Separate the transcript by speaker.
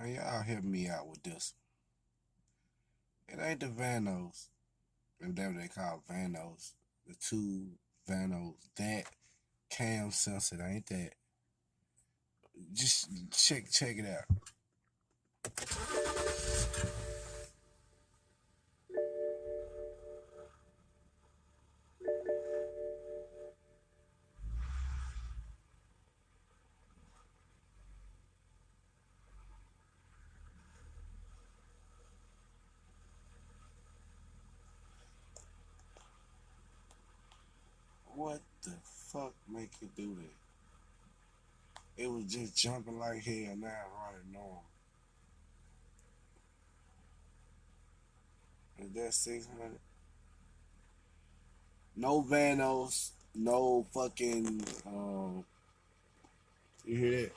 Speaker 1: Man, y'all help me out with this. It ain't the vanos, if that's what they call vanos. The two vanos. That cam sensor, ain't that? Just check it out. What the fuck make it do that? It was just jumping like hell. Now running normal. Is that 600? No vanos, no fucking. You hear that?